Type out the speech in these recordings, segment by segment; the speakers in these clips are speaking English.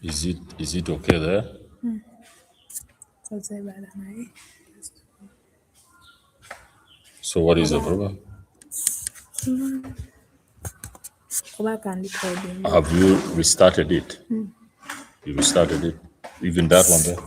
Is it okay there? So what is the problem? Have you restarted it? You restarted it? Even that one there?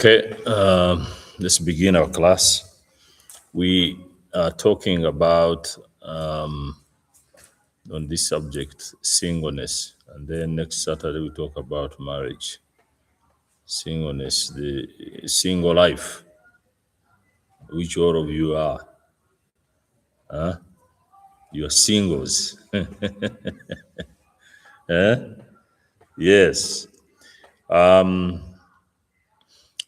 Okay, let's begin our class. We are talking about on this subject singleness, and then next Saturday we talk about marriage, singleness, the single life, which all of you are. You're singles. Yes.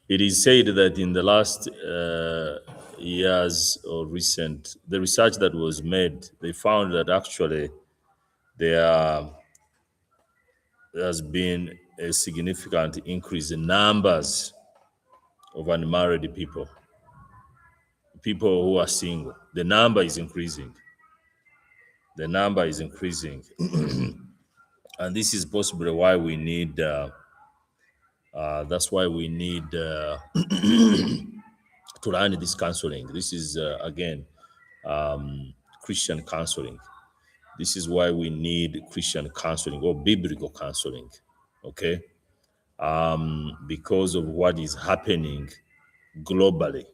It is said that in the last years or the research that was made, they found that actually there has been a significant increase in numbers of unmarried people who are single. The number is increasing. The number is increasing. And this is possibly why we need, that's why we need to run this counseling. This is, again, Christian counseling. This is why we need Christian counseling or biblical counseling, okay? Because of what is happening globally.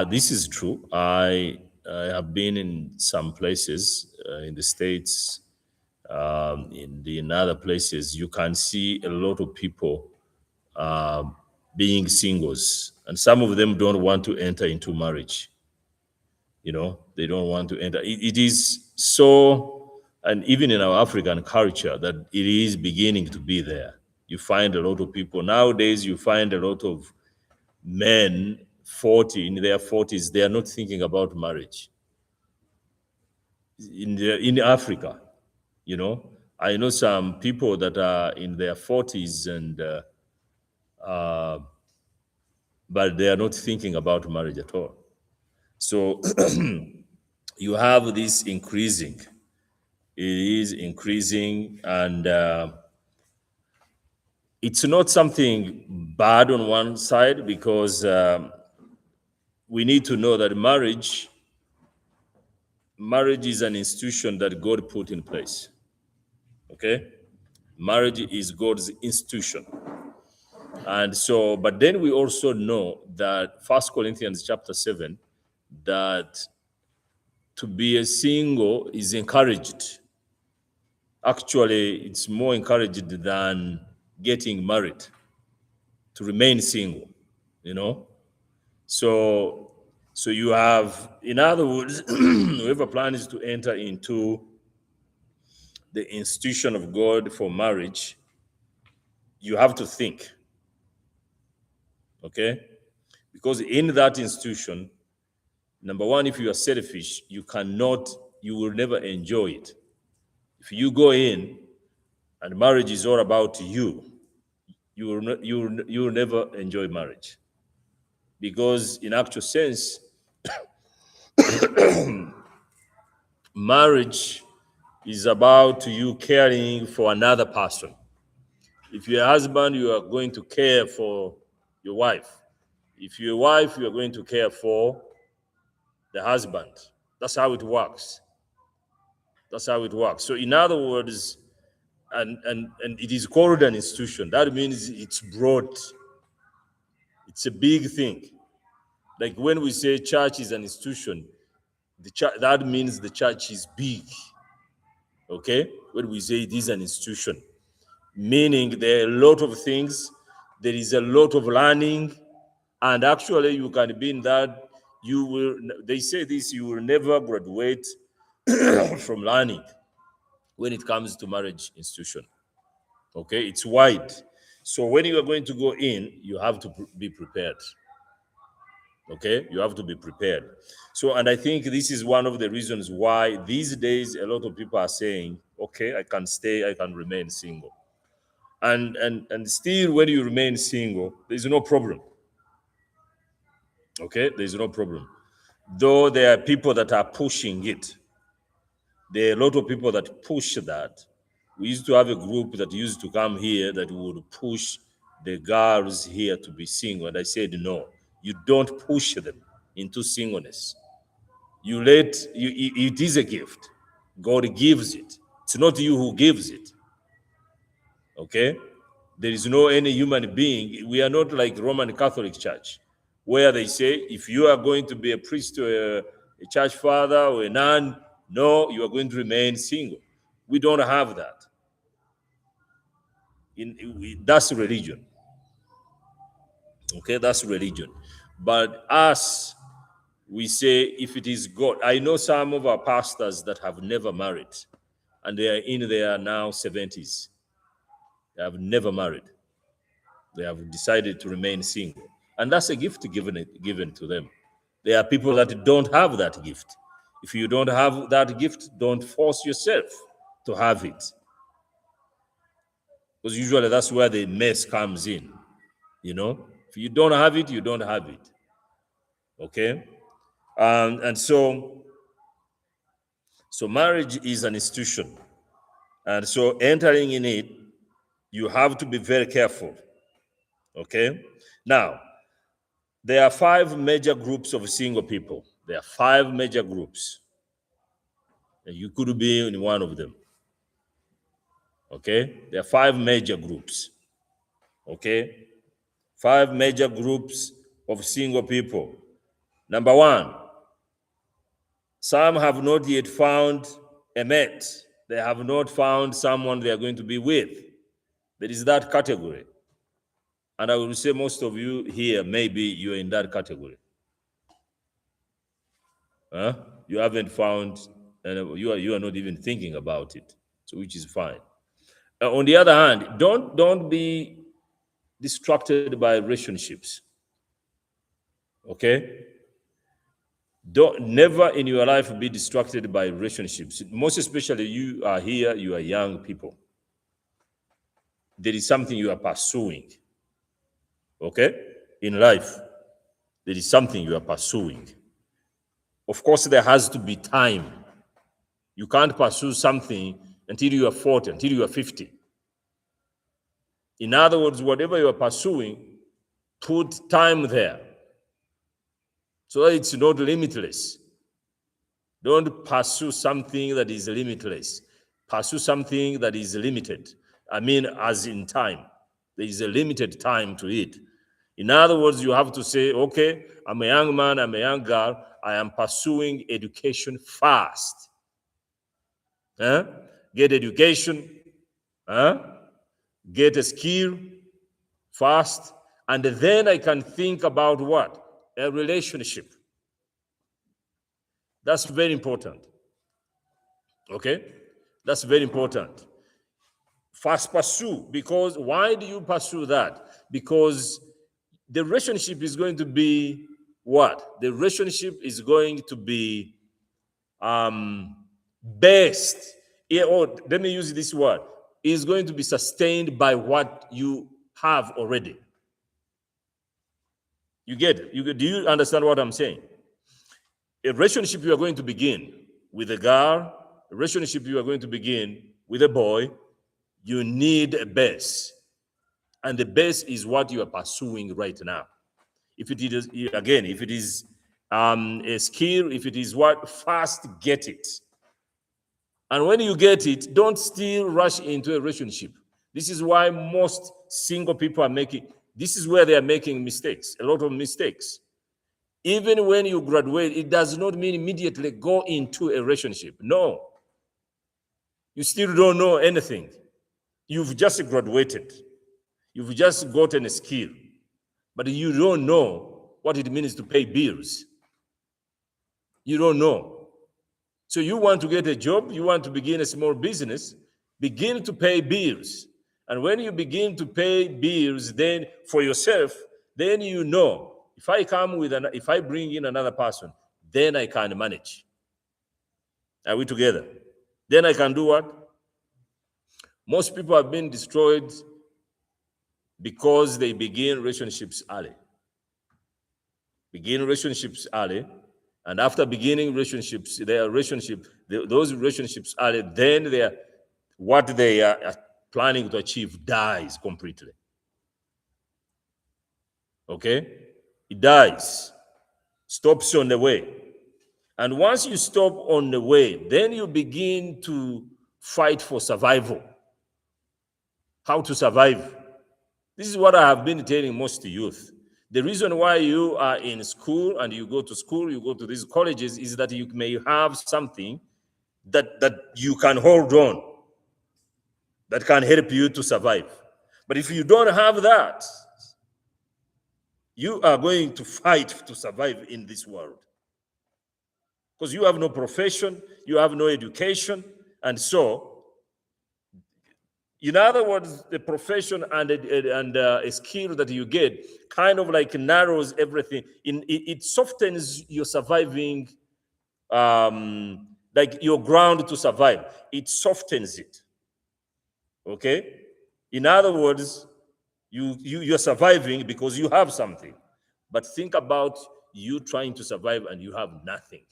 This is true. I have been in some places in the States, in other places. You can see a lot of people being singles, and some of them don't want to enter into marriage. You know, they don't want to enter. It is so, and even in our African culture, that it is beginning to be there. You find a lot of people nowadays. You find a lot of men 40 in their 40s. They are not thinking about marriage. In Africa, you know, I know some people that are in their 40s and but they are not thinking about marriage at all. So you have this increasing. It is increasing, and it's not something bad on one side, because we need to know that marriage is an institution that God put in place. Okay? Marriage is God's institution. And so, but then we also know that 1 Corinthians chapter 7, that to be a single is encouraged. Actually, it's more encouraged than getting married, to remain single, you know? So you have, in other words, whoever plans to enter into the institution of God for marriage, you have to think, okay? Because in that institution, number one, if you are selfish, you will never enjoy it. If you go in and marriage is all about you, you will never enjoy marriage. Because in actual sense, marriage is about you caring for another person. If you're a husband, you are going to care for your wife. If you're a wife, you are going to care for the husband. That's how it works. That's how it works. So in other words, and it is called an institution. That means it's broad. It's a big thing. Like when we say church is an institution, that means the church is big. Okay? When we say it is an institution, meaning there are a lot of things, there is a lot of learning, And actually, you can be in that, they say this, you will never graduate from learning when it comes to marriage institution. Okay, it's wide. So when you are going to go in, you have to be prepared. Okay, you have to be prepared. So, and I think this is one of the reasons why these days a lot of people are saying, okay, I can stay, I can remain single. And still, when you remain single, there's no problem. Okay, there's no problem. Though there are people that are pushing it. There are a lot of people that push that. We used to have a group that used to come here that would push the girls here to be single. And I said, no, you don't push them into singleness. You let, it is a gift. God gives it. It's not you who gives it. Okay? There is no any human being. We are not like Roman Catholic Church, where they say, if you are going to be a priest or a church father or a nun, no, you are going to remain single. We don't have that. That's religion. Okay, that's religion. But us, we say, if it is God. I know some of our pastors that have never married, and they are in their now 70s. They have never married. They have decided to remain single. And that's a gift given to them. There are people that don't have that gift. If you don't have that gift, don't force yourself to have it. Because usually that's where the mess comes in. You know, if you don't have it, you don't have it. Okay? And so marriage is an institution. And so entering in it, you have to be very careful. Okay? Now, there are 5 major groups of single people. There are 5 major groups. And you could be in one of them. Okay? There are 5 major groups. Okay? 5 major groups of single people. Number 1, some have not yet found a mate. They have not found someone they are going to be with. There is that category. And I will say most of you here, maybe you're in that category. You haven't found, and you are not even thinking about it, so which is fine. On the other hand, don't be distracted by relationships. Okay? Don't never in your life be distracted by relationships. Most especially you are here, you are young people. There is something you are pursuing. Okay? In life, there is something you are pursuing. Of course, there has to be time. You can't pursue something until you are 40, until you are 50. In other words, whatever you are pursuing, put time there so that it's not limitless. Don't pursue something that is limitless. Pursue something that is limited. I mean, as in time. There is a limited time to it. In other words, you have to say, okay, I'm a young man, I'm a young girl, I am pursuing education fast. Get education, get a skill fast, and then I can think about what? A relationship. That's very important. Okay? That's very important. Fast pursue, because why do you pursue that? Because the relationship is going to be what? The relationship is going to be best. Or let me use this word. Is going to be sustained by what you have already. You get it? Do you understand what I'm saying? A relationship you are going to begin with a girl, a relationship you are going to begin with a boy, you need a base. And the base is what you are pursuing right now. If it is, again, if it is a skill, if it is what, fast get it. And when you get it, don't still rush into a relationship. This is why most single people are making, this is where they are making mistakes, a lot of mistakes. Even when you graduate, it does not mean immediately go into a relationship. No. You still don't know anything. You've just graduated. You've just gotten a skill. But you don't know what it means to pay bills. You don't know. So you want to get a job, you want to begin a small business, begin to pay bills. And when you begin to pay bills, then for yourself, then you know, if I bring in another person, then I can manage. Are we together? Then I can do what? Most people have been destroyed because they begin relationships early. Begin relationships early, and after beginning relationships, those relationships early, then what they are planning to achieve dies completely. Okay? It dies, stops on the way. And once you stop on the way, then you begin to fight for survival. How to survive. This is what I have been telling most youth. The reason why you are in school and you go to school, you go to these colleges, is that you may have something that you can hold on, that can help you to survive. But if you don't have that, you are going to fight to survive in this world. Because you have no profession, you have no education, and so, in other words, the profession and a skill that you get kind of like narrows everything. It softens your surviving, like your ground to survive. It softens it. Okay? In other words, you're surviving because you have something. But think about you trying to survive and you have nothing.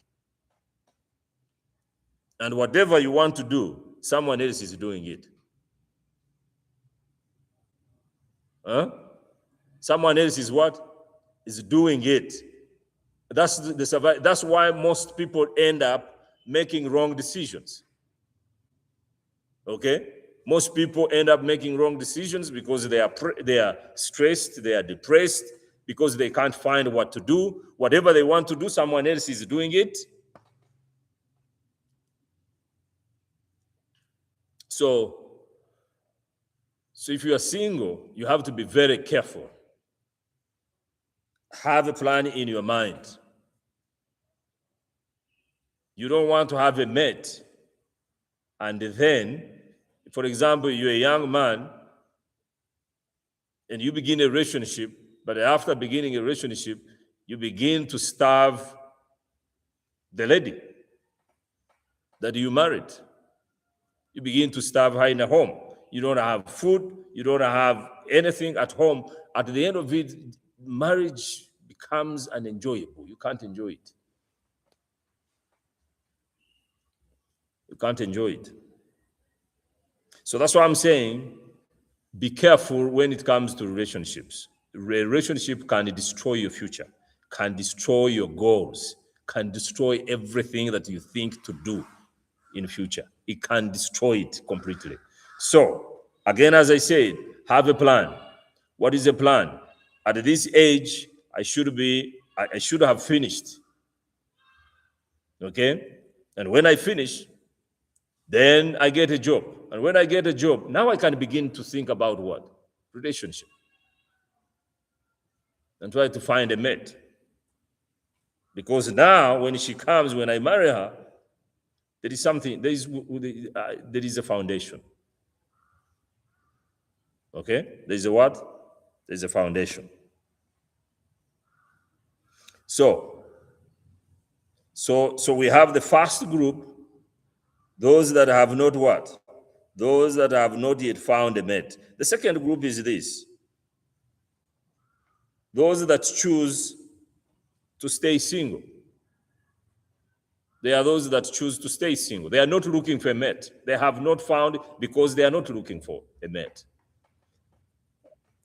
And whatever you want to do, someone else is doing it. Huh? Someone else is what? Is doing it. That's why most people end up making wrong decisions. Okay? Most people end up making wrong decisions because they are stressed, they are depressed, because they can't find what to do. Whatever they want to do, someone else is doing it. So if you are single, you have to be very careful. Have a plan in your mind. You don't want to have a mate, and then, for example, you're a young man and you begin a relationship, but after beginning a relationship, you begin to starve the lady that you married. You begin to starve her in a home. You don't have food, you don't have anything at home. At the end of it, marriage becomes unenjoyable. You can't enjoy it. You can't enjoy it. So that's why I'm saying, be careful when it comes to relationships. A relationship can destroy your future, can destroy your goals, can destroy everything that you think to do in future. It can destroy it completely. So, again, as I said, have a plan. What is a plan? At this age, I should have finished. Okay? And when I finish, then I get a job. And when I get a job, now I can begin to think about what? Relationship. And try to find a mate. Because now, when she comes, when I marry her, there is something, there is a foundation. Okay? There's a what? There's a foundation. So we have the first group, those that have not what? Those that have not yet found a mate. The second group is this. Those that choose to stay single. They are those that choose to stay single. They are not looking for a mate. They have not found because they are not looking for a mate.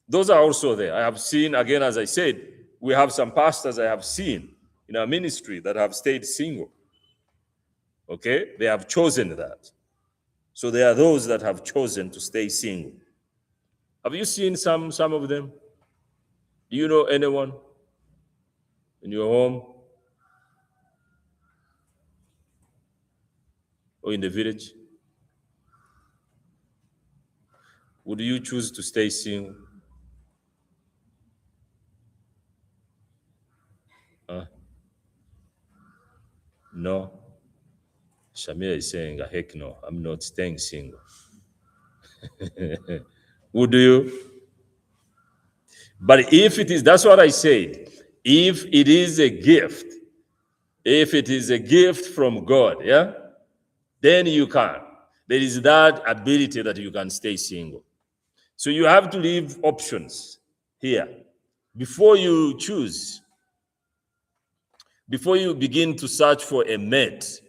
Those are also there. I have seen, again, as I said, we have some pastors I have seen in our ministry that have stayed single. Okay? They have chosen that. So there are those that have chosen to stay single. Have you seen some of them? Do you know anyone in your home or in the village? Would you choose to stay single? No. Shamira is saying, heck no, I'm not staying single. Would you? But if it is, that's what I said. If it is a gift, if it is a gift from God, yeah, then you can. There is that ability that you can stay single. So you have to leave options here before you choose, before you begin to search for a mate.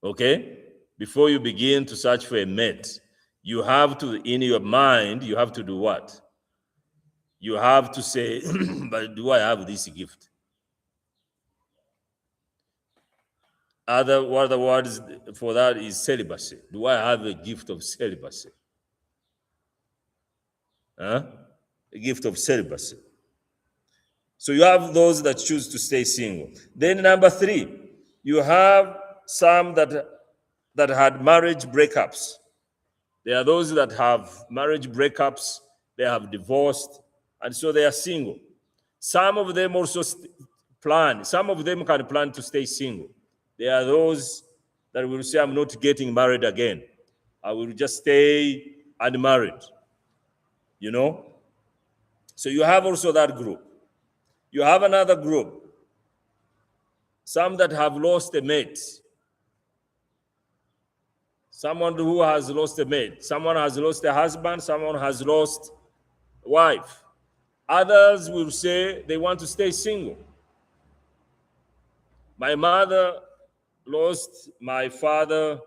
Okay? Before you begin to search for a mate, you have to, in your mind, you have to do what? You have to say, but do I have this gift? Other words for that is celibacy. Do I have a gift of celibacy? Huh? A gift of celibacy. So you have those that choose to stay single. Then number 3, you have some that had marriage breakups. There are those that have marriage breakups, they have divorced, and so they are single. Some of them also plan, some of them can plan to stay single. There are those that will say, I'm not getting married again. I will just stay unmarried, you know? So you have also that group. You have another group, some that have lost a mate. Someone who has lost a mate. Someone has lost a husband. Someone has lost a wife. Others will say they want to stay single. My mother lost my father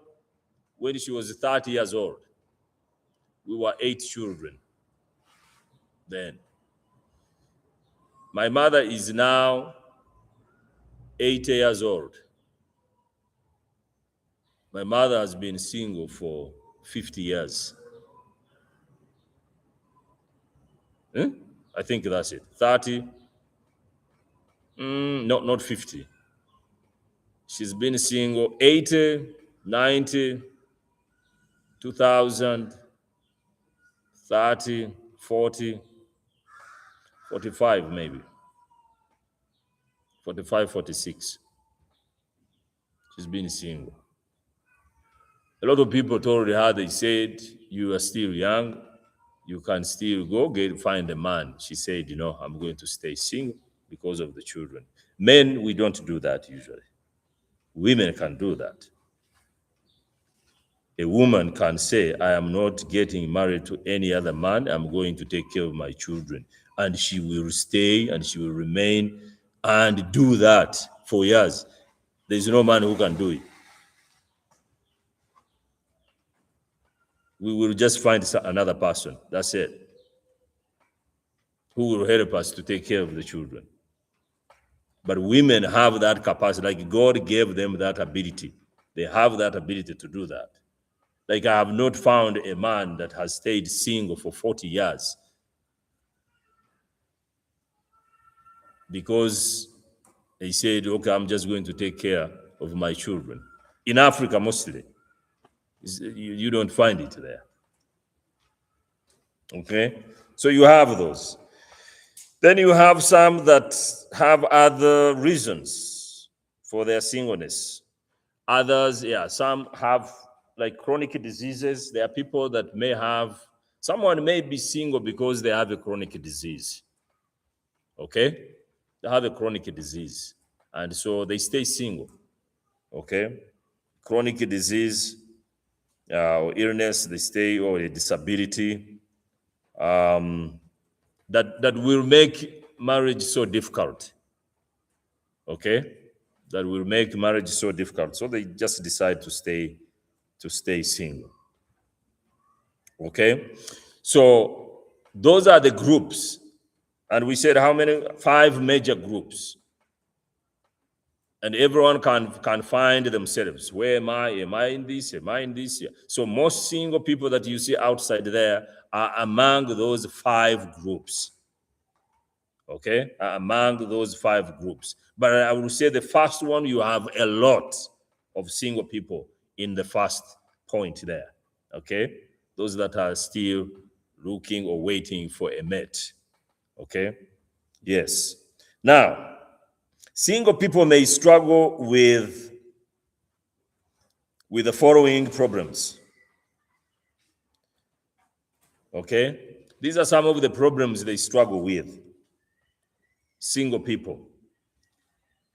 when she was 30 years old. We were 8 children then. My mother is now 80 years old. My mother has been single for 50 years. I think that's it. 30. Not 50. She's been single 80, 90, 2000, 30, 40, 45 maybe. 45, 46. She's been single. A lot of people told her, they said, you are still young, you can still go find a man. She said, I'm going to stay single because of the children. Men, we don't do that usually. Women can do that. A woman can say, I am not getting married to any other man. I'm going to take care of my children. And she will stay and she will remain and do that for years. There's no man who can do it. We will just find another person. That's it. Who will help us to take care of the children. But women have that capacity. Like God gave them that ability. They have that ability to do that. Like I have not found a man that has stayed single for 40 years because he said, okay, I'm just going to take care of my children. In Africa, mostly, you don't find it there. Okay? So you have those. Then you have some that have other reasons for their singleness. Others, some have like chronic diseases. There are people that may have, someone may be single because they have a chronic disease. Okay? They have a chronic disease. And so they stay single. Okay? Chronic disease, or illness, they stay, or a disability, that will make marriage so difficult. Okay? That will make marriage so difficult. So they just decide to stay single. Okay? So those are the groups. And we said how many? 5 major groups. And everyone can find themselves. Where am I? Am I in this? Am I in this? So most single people that you see outside there are among those 5 groups. Okay? Are among those 5 groups. But I will say the first one, you have a lot of single people in the first point there. Okay? Those that are still looking or waiting for a mate. Okay? Yes. Now, single people may struggle with with the following problems. Okay? These are some of the problems they struggle with. Single people.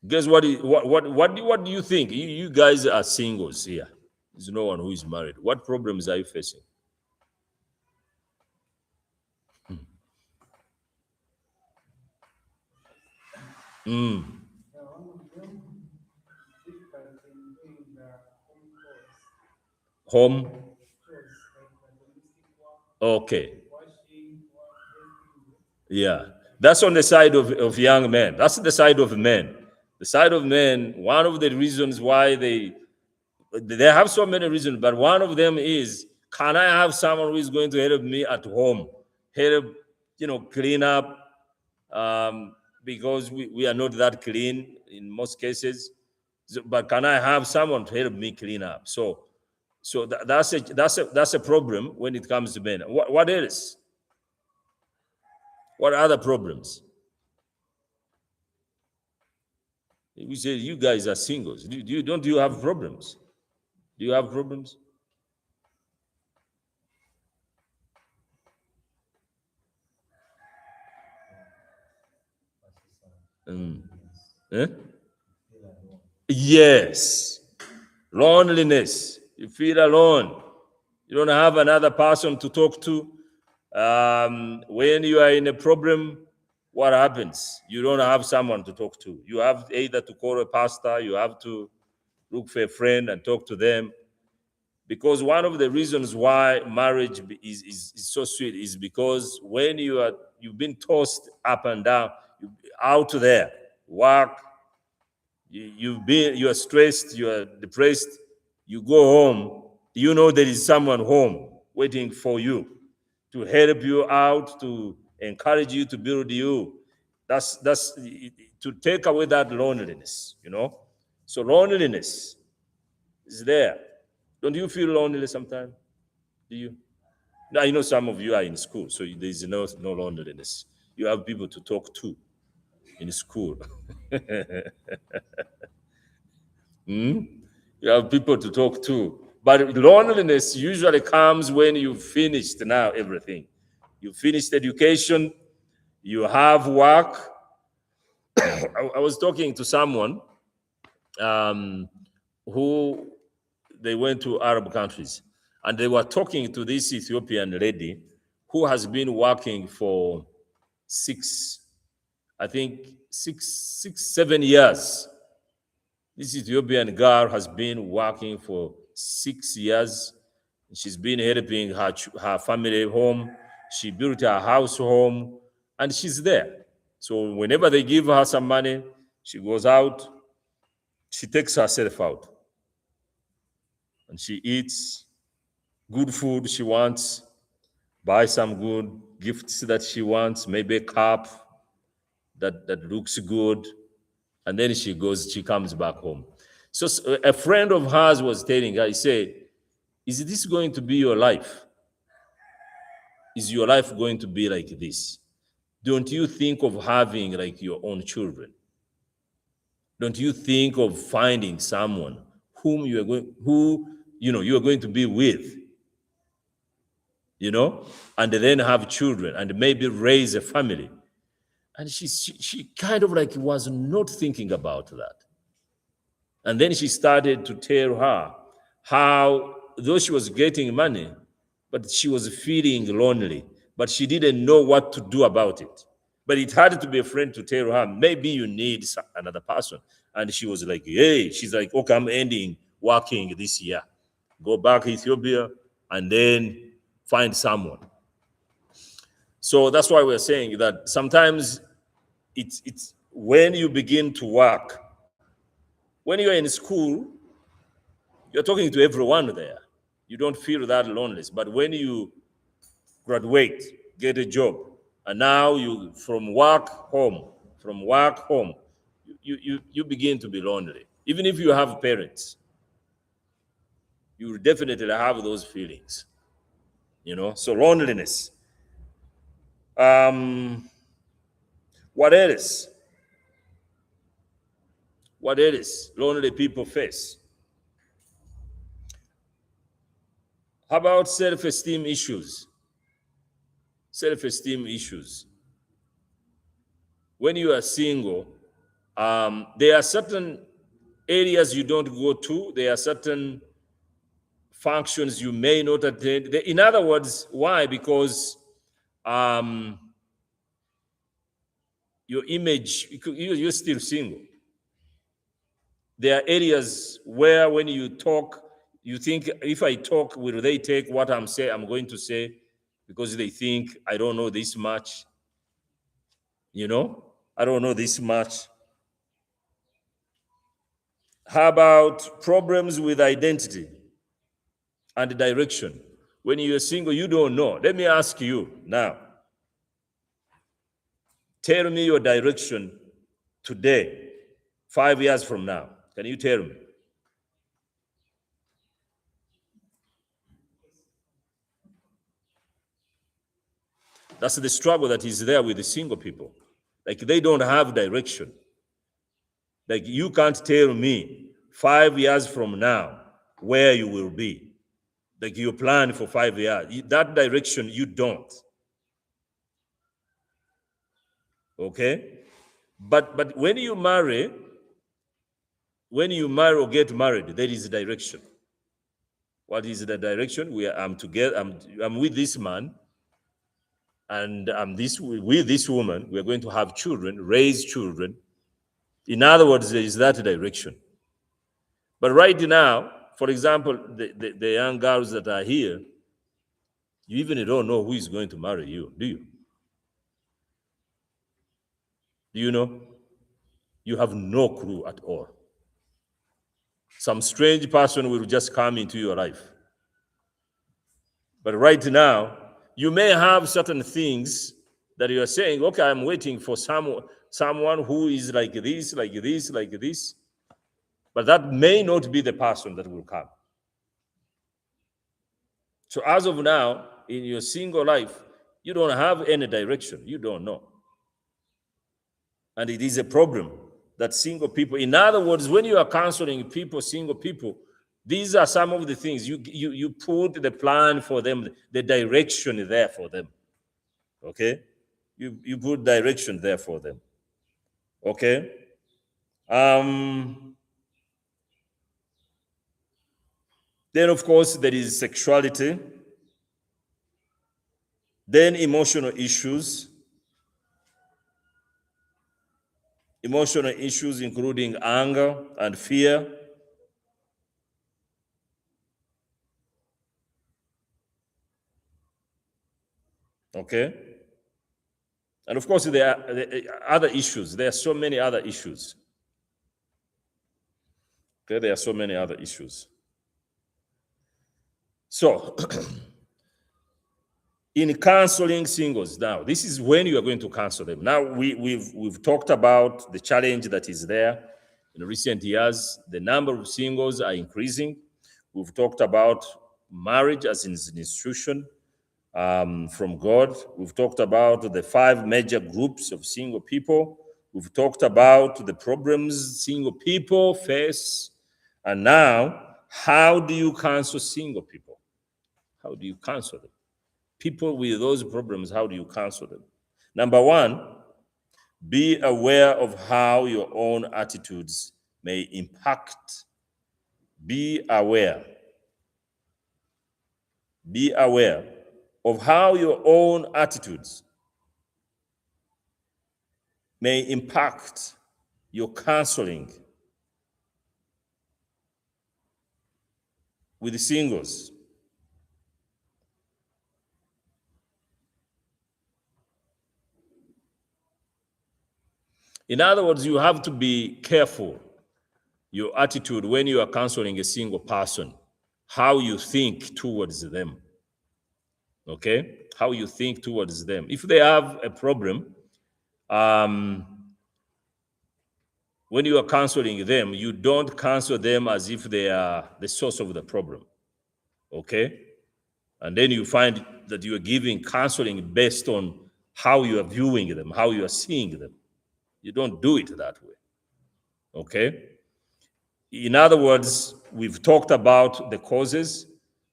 Guess what do you think? You guys are singles here. There's no one who is married. What problems are you facing? Mm. Home. Okay. Yeah. That's on the side of young men. That's the side of men. The side of men, one of the reasons why they have so many reasons, but one of them is, can I have someone who is going to help me at home? Help, clean up, because we are not that clean in most cases. But can I have someone to help me clean up? So that's a problem when it comes to men. What else? What other problems? We say you guys are singles. Don't you have problems? Do you have problems? Eh? Yes. Loneliness. You feel alone. You don't have another person to talk to. When you are in a problem, what happens? You don't have someone to talk to. You have either to call a pastor, you have to look for a friend and talk to them. Because one of the reasons why marriage is so sweet is because when you've been tossed up and down, out there, work, you are stressed, you are depressed, you go home, you know there is someone home waiting for you to help you out, to encourage you, to build you. That's to take away that loneliness, So loneliness is there. Don't you feel lonely sometimes? Do you? Now, some of you are in school, so there's no loneliness. You have people to talk to in school. You have people to talk to. But loneliness usually comes when you've finished now everything. You finished education, you have work. I was talking to someone who they went to Arab countries, and they were talking to this Ethiopian lady who has been working for I think 7 years. This Ethiopian girl has been working for 6 years. She's been helping her family home. She built her house home, and she's there. So whenever they give her some money, she goes out, she takes herself out, and she eats good food she wants, buy some good gifts that she wants, maybe a cup that looks good, and then she comes back home. So a friend of hers was telling her, he said, is this going to be your life? Is your life going to be like this? Don't you think of having like your own children? Don't you think of finding someone who you are going to be with, and then have children and maybe raise a family? And she kind of like was not thinking about that. And then she started to tell her how, though she was getting money, but she was feeling lonely, but she didn't know what to do about it. But it had to be a friend to tell her, maybe you need another person. And she was like, hey, she's like, okay, I'm ending working this year. Go back to Ethiopia and then find someone. So that's why we're saying that sometimes it's when you begin to work, when you're in school, you're talking to everyone there. You don't feel that loneliness. But when you graduate, get a job, and now you from work home, you begin to be lonely. Even if you have parents, you will definitely have those feelings. So loneliness. What else? What else lonely people face? How about self-esteem issues? Self-esteem issues. When you are single, there are certain areas you don't go to. There are certain functions you may not attend. In other words, why? Because um, your image, you're still single. There are areas where when you talk, you think, if I talk, will they take what I'm going to say? Because they think I don't know this much. I don't know this much. How about problems with identity and direction? When you're single, you don't know. Let me ask you now. Tell me your direction today, 5 years from now. Can you tell me? That's the struggle that is there with the single people. Like, they don't have direction. Like, you can't tell me 5 years from now where you will be. Like, you plan for 5 years. That direction, you don't. Okay? But when you marry or get married, there is a direction. What is the direction? I'm together. I'm with this man, and I'm with this woman. We're going to have children, raise children. In other words, there is that direction. But right now, for example, the young girls that are here, you even don't know who is going to marry you, do you? Do you know? You have no clue at all. Some strange person will just come into your life. But right now, you may have certain things that you are saying, okay, I'm waiting for someone who is like this, like this, like this. But that may not be the person that will come. So as of now, in your single life, you don't have any direction. You don't know. And it is a problem that single people, in other words, when you are counseling people, single people, these are some of the things you put the plan for them, the direction there for them. Okay? You put direction there for them. Okay? Then, of course, there is sexuality. Then emotional issues. Emotional issues including anger and fear. Okay? And of course, there are other issues. There are so many other issues. Okay, there are so many other issues. So, in counseling singles, now this is when you are going to counsel them. Now we've talked about the challenge that is there. In recent years, the number of singles are increasing. We've talked about marriage as an institution from God. We've talked about the 5 major groups of single people. We've talked about the problems single people face. And now, how do you counsel single people? How do you counsel them? People with those problems, how do you counsel them? Number 1, be aware of how your own attitudes may impact. Be aware. Be aware of how your own attitudes may impact your counseling with the singles. In other words, you have to be careful, your attitude when you are counseling a single person, how you think towards them. Okay? How you think towards them. If they have a problem, when you are counseling them, you don't counsel them as if they are the source of the problem. Okay? And then you find that you are giving counseling based on how you are viewing them, how you are seeing them. You don't do it that way. Okay? In other words, we've talked about the causes.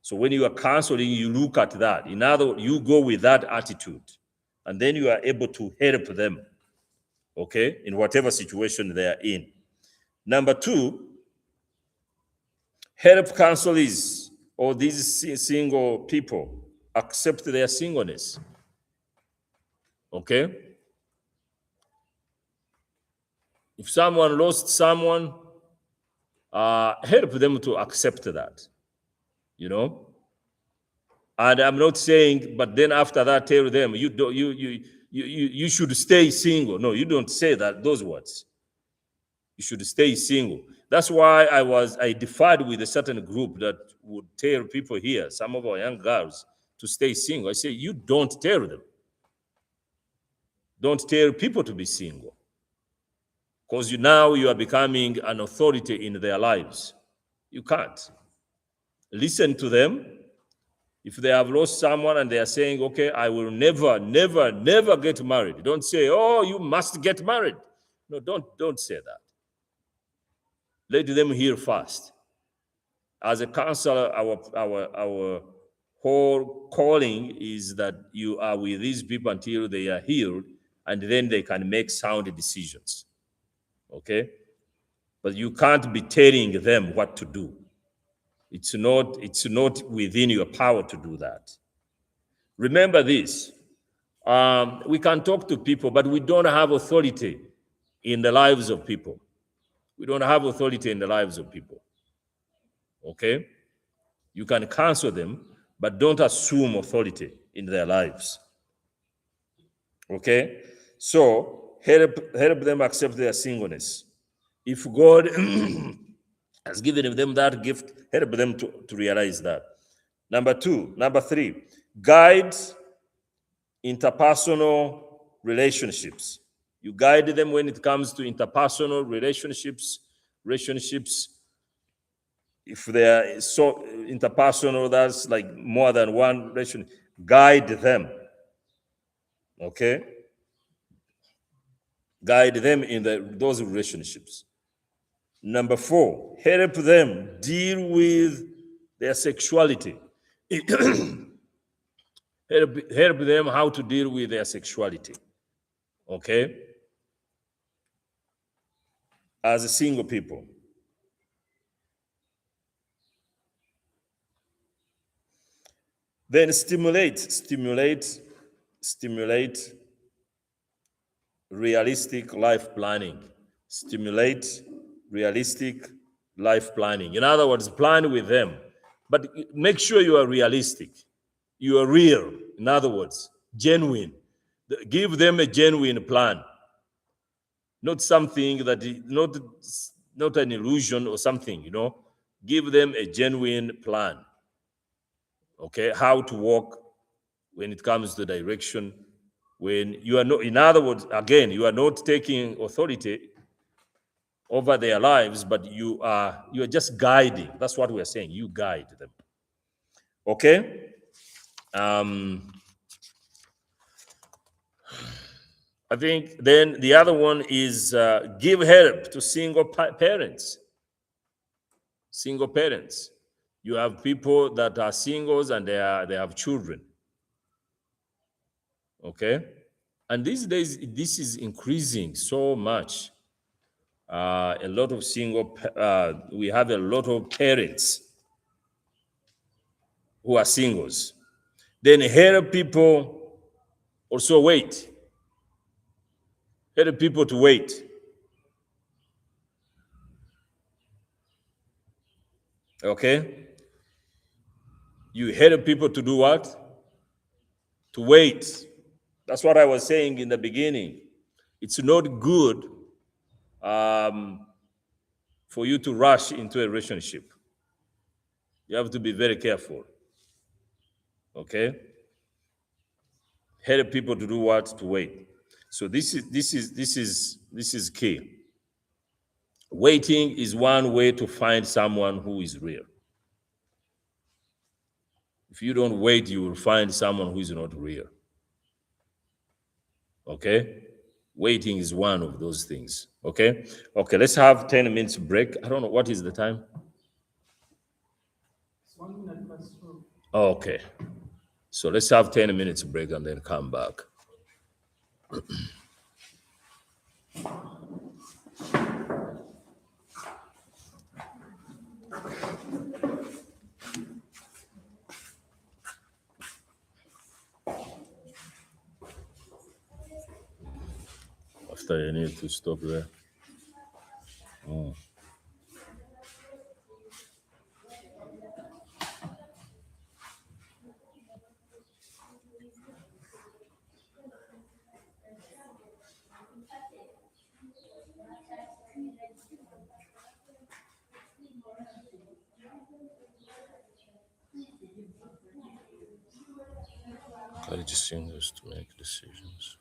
So when you are counseling, you look at that. In other words, you go with that attitude, and then you are able to help them, okay, in whatever situation they are in. Number two, help counselees or these single people accept their singleness, okay? If someone lost someone, help them to accept that, you know? And I'm not saying, but then after that, tell them you should stay single. No, you don't say those words. You should stay single. That's why I defied with a certain group that would tell people here, some of our young girls, to stay single. I say, you don't tell them. Don't tell people to be single. Because now you are becoming an authority in their lives. You can't. Listen to them. If they have lost someone and they are saying, okay, I will never, never, never get married. Don't say, oh, you must get married. No, don't say that. Let them hear first. As a counselor, our whole calling is that you are with these people until they are healed, and then they can make sound decisions. Okay? But you can't be telling them what to do. It's not within your power to do that. Remember this. We can talk to people, but we don't have authority in the lives of people. We don't have authority in the lives of people. Okay? You can counsel them, but don't assume authority in their lives. Okay? So help them accept their singleness. If God has given them that gift, help them to realize that. Number three, guide interpersonal relationships. You guide them when it comes to interpersonal relationships. If they are so interpersonal, that's like more than one relationship, guide them. Okay? Guide them in those relationships. Number four, help them deal with their sexuality. help them how to deal with their sexuality. Okay? As a single people. Then stimulate realistic life planning. Stimulate realistic life planning. In other words, plan with them, but make sure you are realistic. You are real. In other words, genuine. Give them a genuine plan, not something that is not an illusion or something. You know, give them a genuine plan. Okay, how to walk when it comes to direction. When you are not, in other words, again, you are not taking authority over their lives, but you are just guiding. That's what we are saying. You guide them. Okay. I think then the other one is give help to single parents. Single parents. You have people that are singles and they have children. Okay, and these days this is increasing so much. A lot of we have a lot of parents who are singles. Then help people also wait. Help people to wait. Okay? You help people to do what? To wait. That's what I was saying in the beginning. It's not good for you to rush into a relationship. You have to be very careful. Okay? Help people to do what? To wait. So this is key. Waiting is one way to find someone who is real. If you don't wait, you will find someone who is not real. Okay? Waiting is one of those things. Okay? Okay, let's have 10 minutes break. I don't know, what is the time? It's 1 minute past 12. Okay. So let's have 10 minutes break and then come back. After you need to stop there. Encourage singers to make decisions.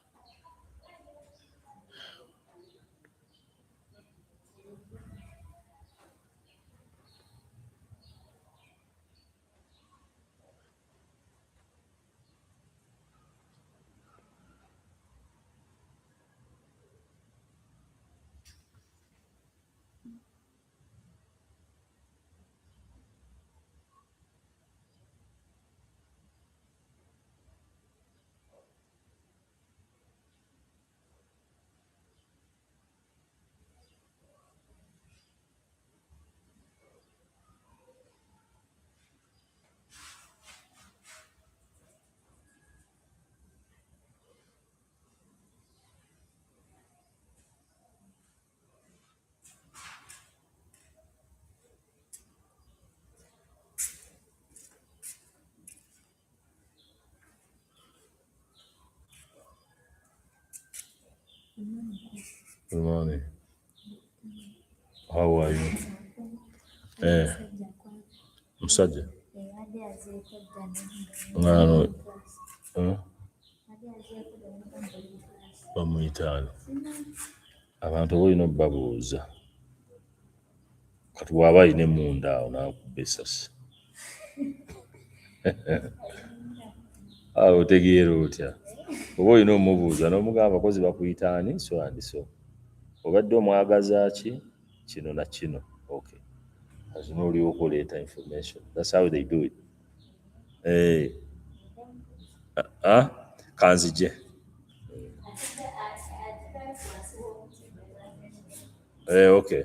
Good morning. How are you? Eh, musajja. Ngano. Bamuyitaano. Abantu boolina obbabuuza. Kati bw'aba alina emmundu awo n'akubba essasi. Awo otegeera otya? Oba olina omubuuza n'omugamba abakozi bakuyita ani so and so. Obadde omwagaza ki? Kino na kino. Okay. As n'olyoka oleeta information. That's how they do it. Kanzije. Okay.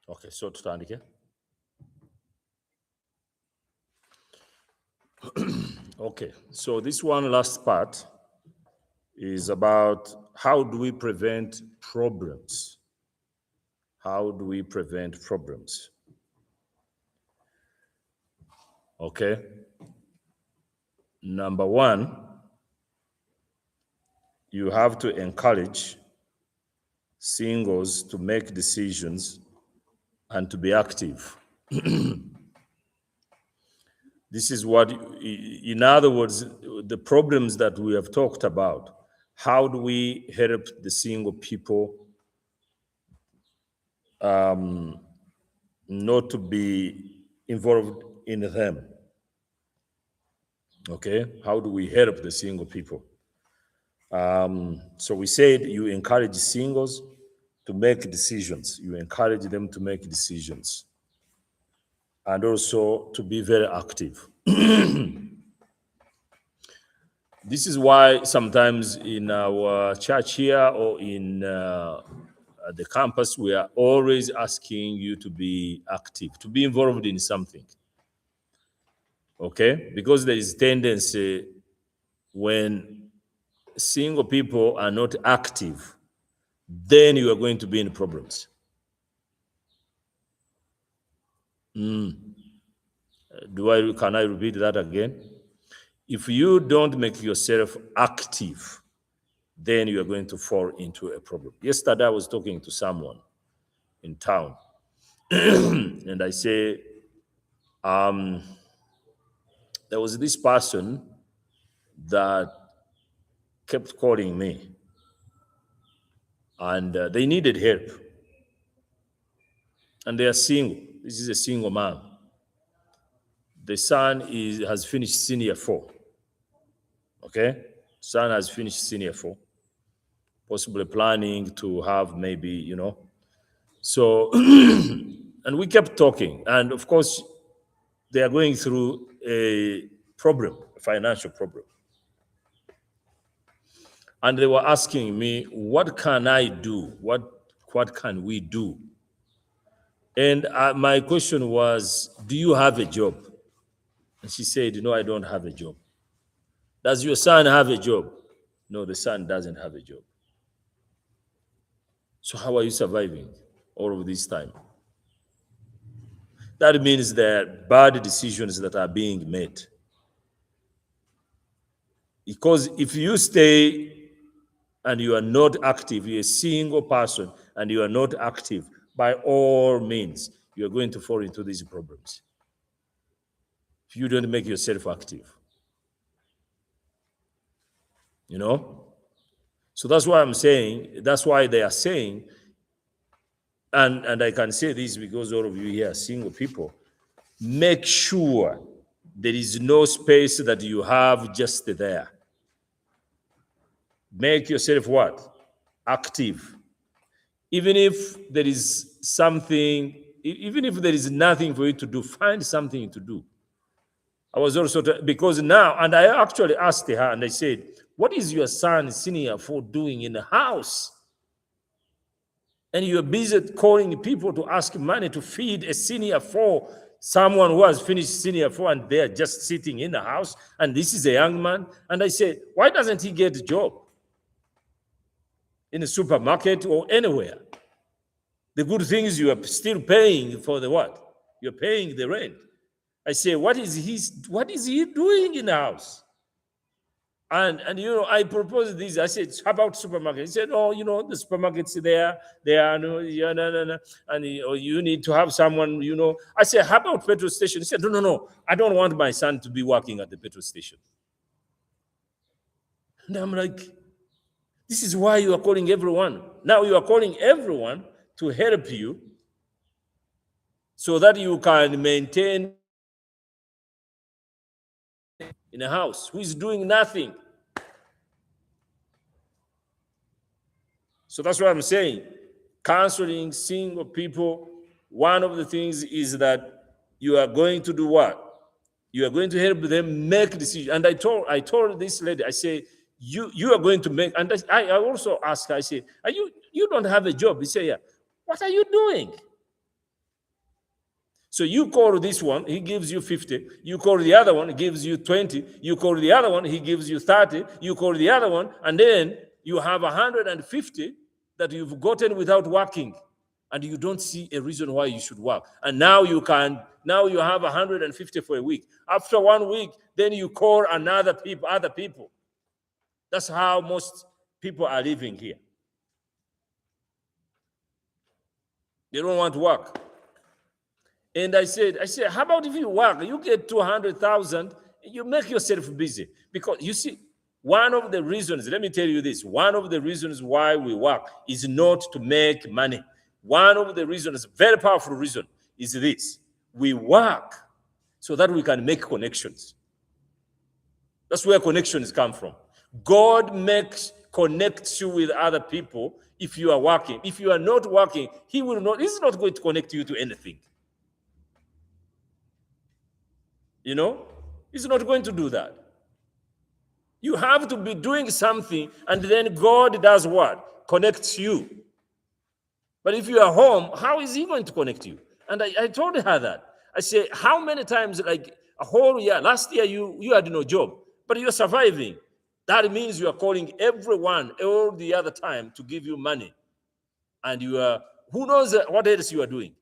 Okay, so tutandike. Okay, so this one last part is about how do we prevent problems? How do we prevent problems? Okay. Number one, you have to encourage singles to make decisions and to be active. This is what, in other words, the problems that we have talked about. How do we help the single people not to be involved in them? Okay, how do we help the single people? So we said you encourage singles to make decisions. You encourage them to make decisions and also to be very active. This is why sometimes in our church here or in at the campus, we are always asking you to be active, to be involved in something. Okay? Because there is tendency when single people are not active, then you are going to be in problems. Can I repeat that again? If you don't make yourself active, then you are going to fall into a problem. Yesterday, I was talking to someone in town, and I say, there was this person that kept calling me, and they needed help. And they are single. This is a single man. The son has finished senior 4. Okay? Son has finished senior 4. Possibly planning to have maybe, So, and we kept talking. And of course, they are going through a problem, a financial problem. And they were asking me, what can I do? What can we do? And my question was, do you have a job? And she said, no, I don't have a job. Does your son have a job? No, the son doesn't have a job. So how are you surviving all of this time? That means there are bad decisions that are being made. Because if you stay and you are not active, you're a single person and you are not active, by all means, you're going to fall into these problems. If you don't make yourself active. So that's why I'm saying, that's why they are saying, and I can say this because all of you here are single people, make sure there is no space that you have just there. Make yourself what? Active. Even if there is something, even if there is nothing for you to do, find something to do. I was also, because now, and I actually asked her and I said, what is your son senior 4 doing in the house? And you're busy calling people to ask money to feed a senior 4, someone who has finished senior 4 and they're just sitting in the house, and this is a young man. And I said, why doesn't he get a job? In a supermarket or anywhere. The good thing is you are still paying for the what? You're paying the rent. I say, what is he doing in the house? And I proposed this. I said, how about supermarket? He said, oh, the supermarket's there. And you need to have someone, I said, how about petrol station? He said, no, I don't want my son to be working at the petrol station. And I'm like, this is why you are calling everyone. Now you are calling everyone to help you so that you can maintain in a house who is doing nothing. So that's what I'm saying. Counseling single people, one of the things is that you are going to do what? You are going to help them make decisions. And I told this lady, I say, you are going to make, and I also asked her, I say, you don't have a job? He said, yeah. What are you doing? So you call this one, he gives you 50. You call the other one, he gives you 20. You call the other one, he gives you 30. You call the other one, and then you have 150 that you've gotten without working. And you don't see a reason why you should work. And now you have 150 for a week. After 1 week, then you call other people. That's how most people are living here. They don't want to work. And I said, how about if you work? You get 200,000, you make yourself busy. Because you see, one of the reasons, let me tell you this, one of the reasons why we work is not to make money. One of the reasons, very powerful reason, is this. We work so that we can make connections. That's where connections come from. God connects you with other people if you are working. If you are not working, he's not going to connect you to anything. He's not going to do that. You have to be doing something, and then God does what? Connects you. But if you are home, how is he going to connect you? And I told her that. I said, how many times, like a whole year, last year you had no job, but you're surviving. That means you are calling everyone all the other time to give you money. And who knows what else you are doing?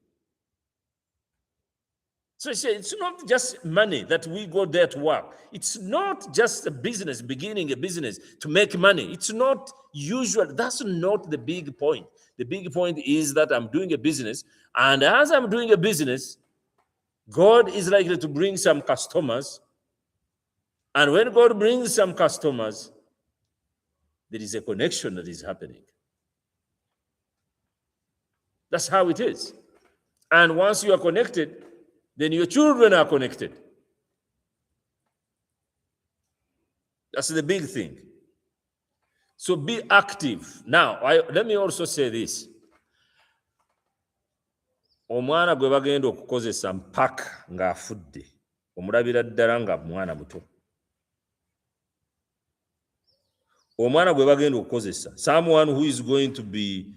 So I say, it's not just money that we go there to work. It's not just a business, beginning a business to make money. It's not usual. That's not the big point. The big point is that I'm doing a business. And as I'm doing a business, God is likely to bring some customers. And when God brings some customers, there is a connection that is happening. That's how it is. And once you are connected, then your children are connected. That's the big thing. So be active. Now, let me also say this. Omwana gwe bagenda okukozesa mpaka ng'afudde omulabira ddala nga mwana muto. Omwana gwe bagenda okukozesa, someone who is going to be,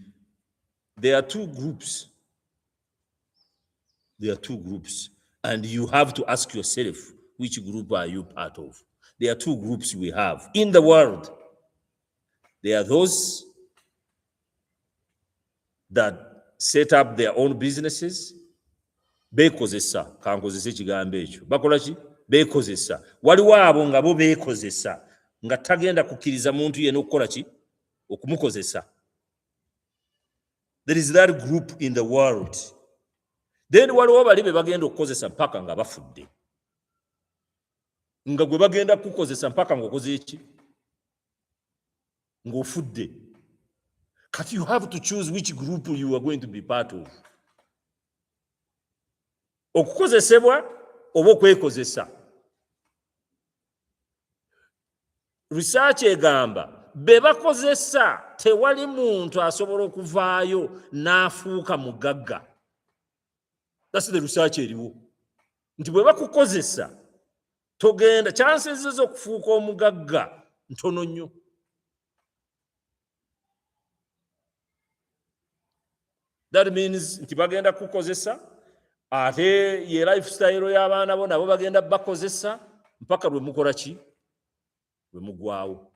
there are two groups. There are two groups, and you have to ask yourself, which group are you part of? There are two groups we have in the world. There are those that set up their own businesses. Bekozesa, kankozesa ekigambo ekyo. Bakola ki? Bekozesa. Waliwo abo nga bo bekozesa, nga tagenda kukkiriza muntu yenna okukola ki? Okumukozesa. There is that group in the world. Then waliwo bali be bagenda okukozesa mpaka nga bafudde. Nga gwe bagenda kukozesa mpaka ng'okoze eki? Ng'ofudde. But you have to choose which group you are going to be part of. Okukozesebwa oba okwekozesa. Research egamba be bakozesa tewali muntu asobola okuvaayo n'afuuka mugagga. That's the research eriwo. Nti bwe bakukozesa togenda, chances z'okufuuka omugagga ntono nnyo. That means nti bagenda kukozesa, ate ye lifestyle y'abaana bo nabo bagenda bakozesa mpaka lwe mukola ki? Lwe mugwawo.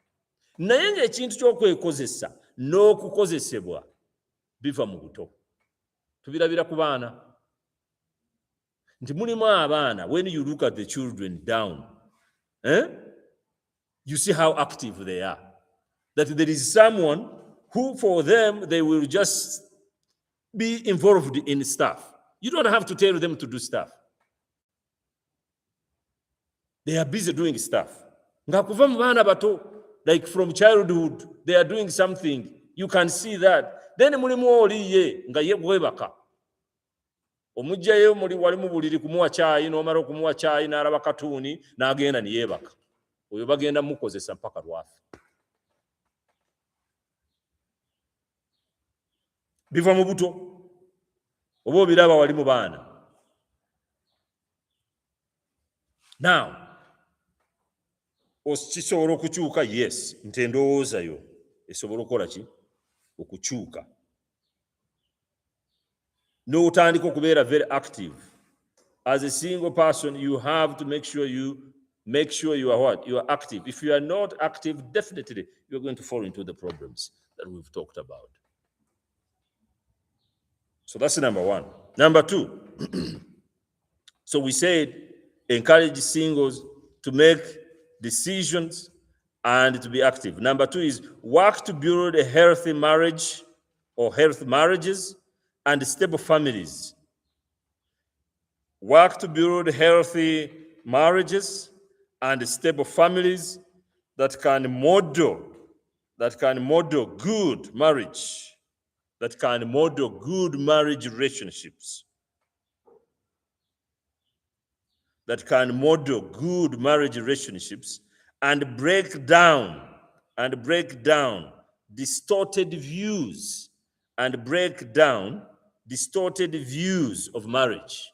Naye ng'ekintu ky'okwekozesa n'okukozesebwa biva mu buto. Tubirabira ku baana. Nti mulimu abaana, when you look at the children down, you see how active they are. That there is someone who for them, they will just be involved in stuff. You don't have to tell them to do stuff. They are busy doing stuff. Nga kuva mu baana bato, like from childhood, they are doing something. You can see that. Then mulimu oliye nga ye gwebaka. Omujjayo wali mu buliri kumuwa caayi, n'omala okumuwa caayi n'alaba katuuni n'agenda ne yeebaka. Oyo bagenda mukozesa mpaka lwafa. Biva mu buto. Oba obiraba wali mu baana. Now, kisobola okukyuka? Yes, nti endowooza yo esobola okukola ki? Okukyuka. N'otandika okubeera very active. As a single person, you have to make sure you are what? You are active. If you are not active, definitely you're going to fall into the problems that we've talked about. So that's number one. Number two, so we said encourage singles to make decisions and to be active. Number two is work to build a healthy marriage or healthy marriages and stable families. Work to build healthy marriages and stable families that can model good marriage, that can model good marriage relationships, that can model good marriage relationships and break down distorted views and break down distorted views of marriage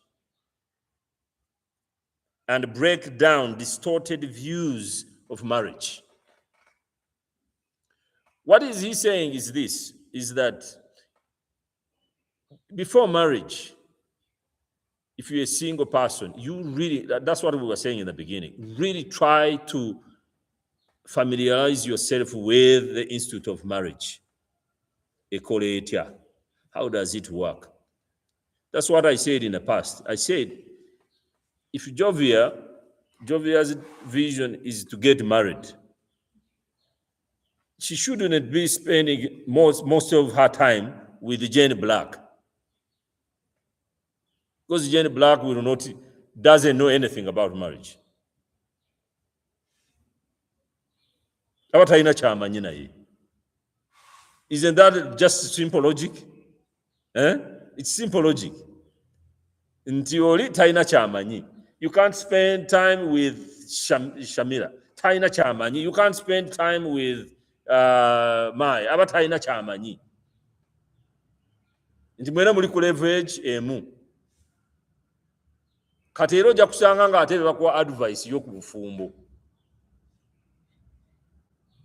and break down distorted views of marriage. What is he saying is this, is that before marriage, if you're a single person, you really, that's what we were saying in the beginning, really try to familiarize yourself with the institute of marriage. How does it work? That's what I said in the past. I said, if Jovia's vision is to get married, she shouldn't be spending most of her time with Jane Black. Because Jane Black doesn't know anything about marriage. Isn't that just simple logic? It's simple logic. You can't spend time with Shamira. Taina chamanyi. You can't spend time with Mai. Aba taina chamanyi. Nti mwena muli ku leverage emu. Kati era ojja kusanga nga ate bakuwa advice y'oku bufumbo.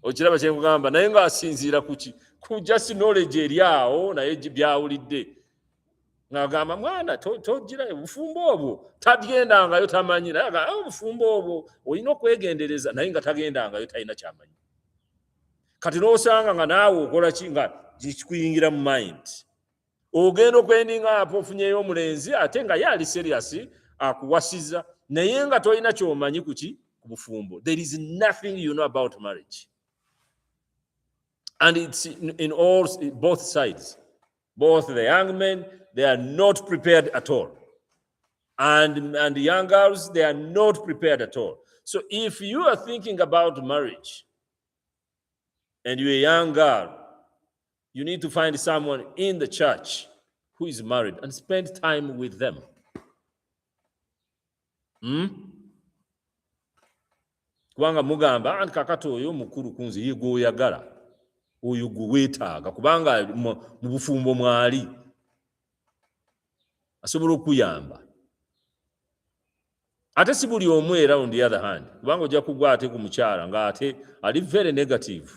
Okiraba kye nkugamba naye ng'asinziira ku just knowledge eri awo naye byawulidde. Ng'agamba mwana togira obufumbo obwo tagendangayo tamanyi naye agamba obufumbo obwo olina okwegendereza naye nga tagendangayo talina kyamanyi. Kati n'osanga nga naawe okola ki nga kikuyingira mu mind. Ogenda okwendinga apo ofunyeyo omulenzi ate nga ye ali serious akuwasiza naye nga tolina ky'omanyi ku bufumbo. There is nothing you know about marriage. And it's in both sides. Both the young men, they are not prepared at all. And the young girls, they are not prepared at all. So if you are thinking about marriage and you're a young girl, you need to find someone in the church who is married and spend time with them. Kubanga mugamba anti kakato oyo mukuru kunzi ye gwoyagala oyo gweetaaga kubanga mu bufumbo mwali asobola okuyamba. Ate si buli omu era on the other hand kubanga ojja kugwa ate ku mukyala nga ate ali very negative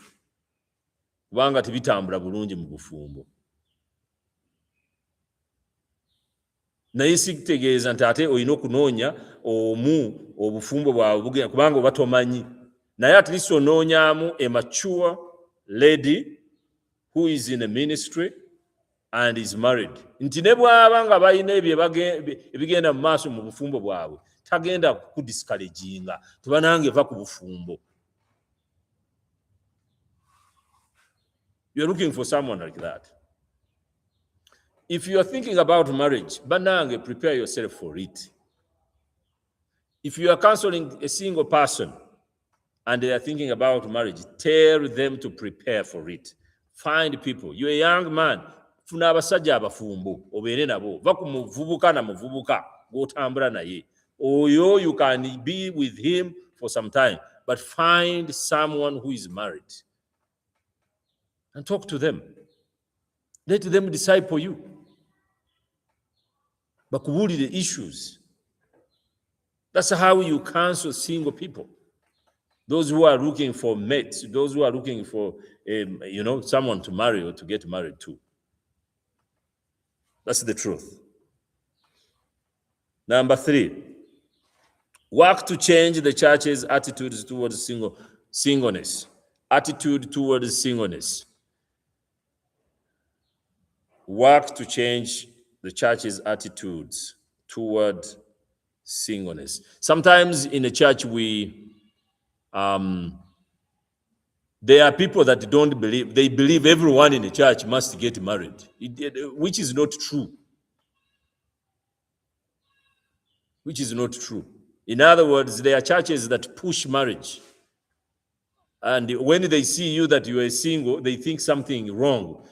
kubanga tibitambula bulungi mu bufumbo. Naye sikitegeeza nti ate olina okunoonya omu obufumbo bwawe kubanga oba tomanyi. Naye at least onoonyaamu a mature lady who is in a ministry and is married. Nti ne bw'aba nga balina ebyo ebigenda mu maaso mu bufumbo bwabwe tagenda kudiscouraginga tuba nange va ku bufumbo. You're looking for someone like that. If you are thinking about marriage, banange, prepare yourself for it. If you are counseling a single person and they are thinking about marriage, tell them to prepare for it. Find people. You're a young man. Funa abasajja abafumbo obeere nabo. Va ku muvubuka na muvubuka gw'otambula naye. Oyo you can be with him for some time, but find someone who is married and talk to them. Let them disciple you. Bakubuulire issues. That's how you counsel single people. Those who are looking for mates, those who are looking for, someone to marry or to get married to. That's the truth. Number 3, work to change the church's attitudes towards singleness. Attitude towards singleness. Work to change the church's attitudes toward singleness. Sometimes in a church, there are people that don't believe, they believe everyone in the church must get married, which is not true. Which is not true. In other words, there are churches that push marriage. And when they see you that you are single, they think something wrong.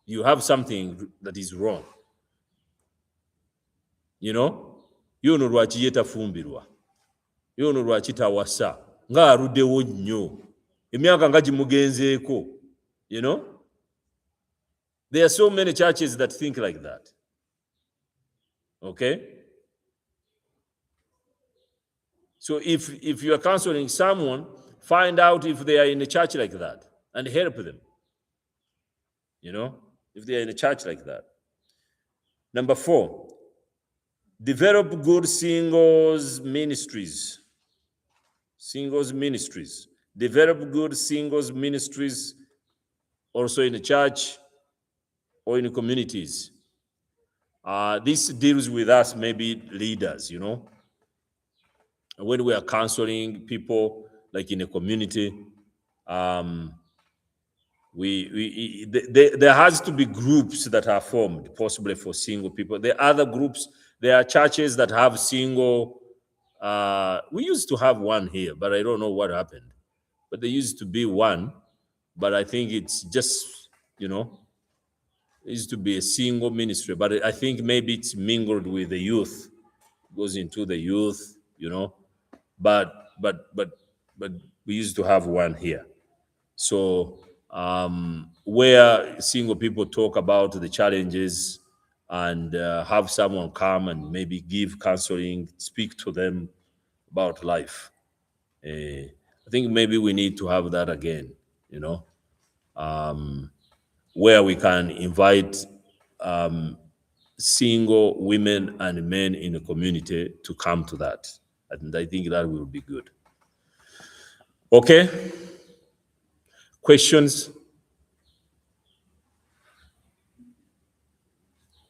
You have something that is wrong. You know? Yono lwaki yetafumbirwa. Yono lwaki tawasa. Nga aruddewo nnyo. Emyaka nga gimugenzeeko. You know? There are so many churches that think like that. Okay? So if you are counseling someone, find out if they are in a church like that and help them. You know, if they are in a church like that. Number 4, develop good singles ministries. Singles ministries. Develop good singles ministries also in the church or in the communities. This deals with us, maybe leaders, you know. When we are counseling people, like in a community, there has to be groups that are formed, possibly for single people. There are other groups. There are churches that have single. We used to have one here, but I don't know what happened. But there used to be one, but I think it's just, you know, it used to be a single ministry. But I think maybe it's mingled with the youth, goes into the youth, you know. But we used to have one here. So where single people talk about the challenges and have someone come and maybe give counseling, speak to them about life. I think maybe we need to have that again, you know, where we can invite single women and men in the community to come to that. And I think that will be good. Okay? Questions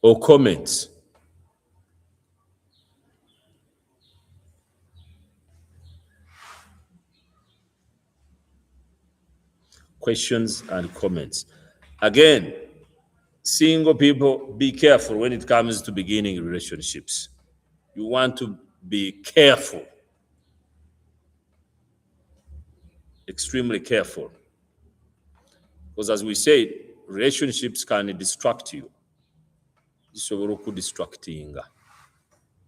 or comments? Questions and comments. Again, single people, be careful when it comes to beginning relationships. You want to be careful. Extremely careful. Because as we said, relationships can distract you. Distracting.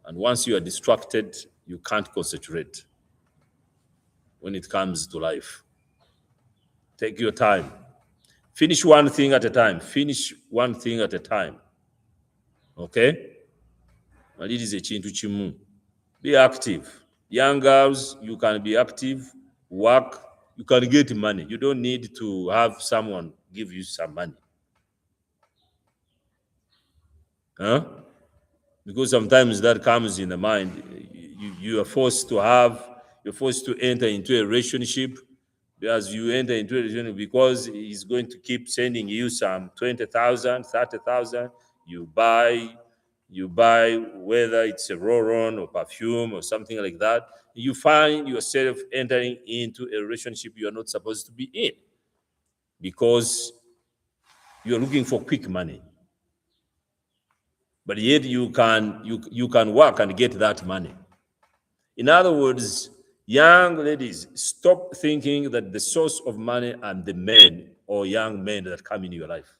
And once you are distracted, you can't concentrate when it comes to life. Take your time. Finish one thing at a time. Finish one thing at a time. Okay? And it is a chintu chimu. Be active. Young girls, you can be active, work, you can get money. You don't need to have someone give you some money. Huh? Because sometimes that comes in the mind. You're forced to enter into a relationship. As you enter into a relationship, because he's going to keep sending you some 20,000, 30,000, you buy, whether it's a roll-on or perfume or something like that. You find yourself entering into a relationship you are not supposed to be in because you're looking for quick money. But yet you can work and get that money. In other words, young ladies, stop thinking that the source of money are the men or young men that come in your life.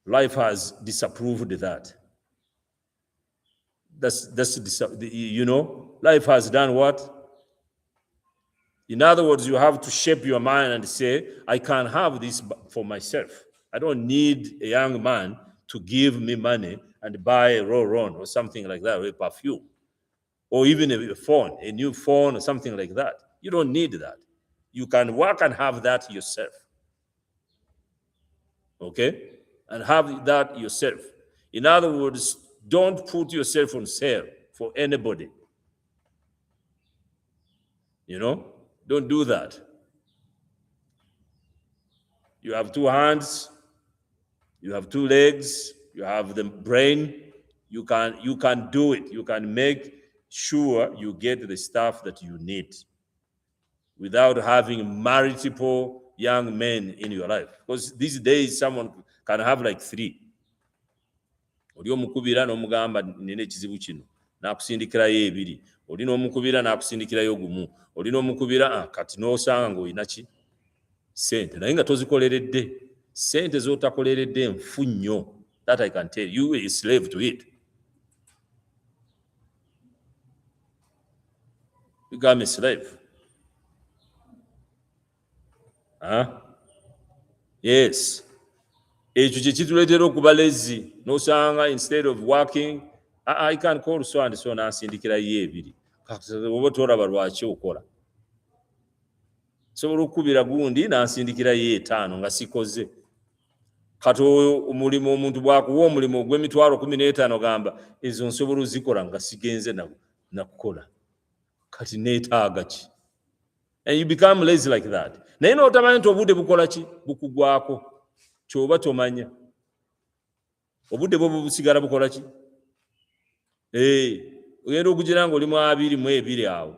Life has disapproved that. Life has done what? In other words, you have to shape your mind and say, I can have this for myself. I don't need a young man to give me money and buy a roll-on or something like that, or a perfume, or even a phone, a new phone or something like that. You don't need that. You can work and have that yourself. Okay? And have that yourself. In other words, Don't put yourself on sale for anybody. You know, don't do that. You have 2 hands, you have 2 legs, you have the brain. You can do it. You can make sure you get the stuff that you need without having multiple young men in your life. Because these days someone can have like 3. Oli omukubira n'omugamba nina ekizibu kino n'akusindikirayo 2. Oli n'omukubira n'akusindikirayo 1. Oli n'omukubira kati n'osanga ng'olina ki? Sente. Naye nga tozikoleredde. Sente z'otakoleredde nfu nnyo. That I can tell you, a slave to it. Become a slave. Yes. Ekyo kye kituleetera okuba lazy. N'osanga instead of working, I can call so and so n'asindikirayo 2. Oba tolaba lwaki okola. Sobola okukubira gundi n'asindikirayo 5 nga sikoze. Kati omulimu omuntu bw'akuwa omulimu ogw'emitwalo 15 gamba ezo nsobola ozikola nga sigenze nakukola. Kati neetaaga ki? And you become lazy like that. Naye n'otamanyi nti obudde bukola ki? Bukugwako. Kyoba tomanya. Obudde bwo busigala bukola ki? Ogenda okugira nga oli mu 22 awo.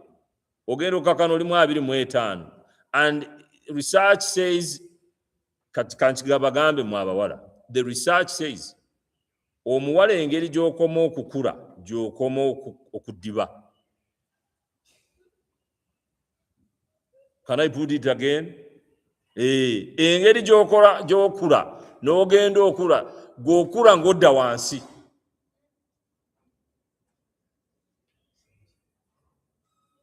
Ogenda okakana oli mu 25. And research says, kankigabagambe mu abawala, the research says, omuwala engeri gy'okoma okukula, gy'okoma okuddiba. Can I put it again? Engeri gy'okula, n'ogenda okula, gw'okula ng'odda wansi.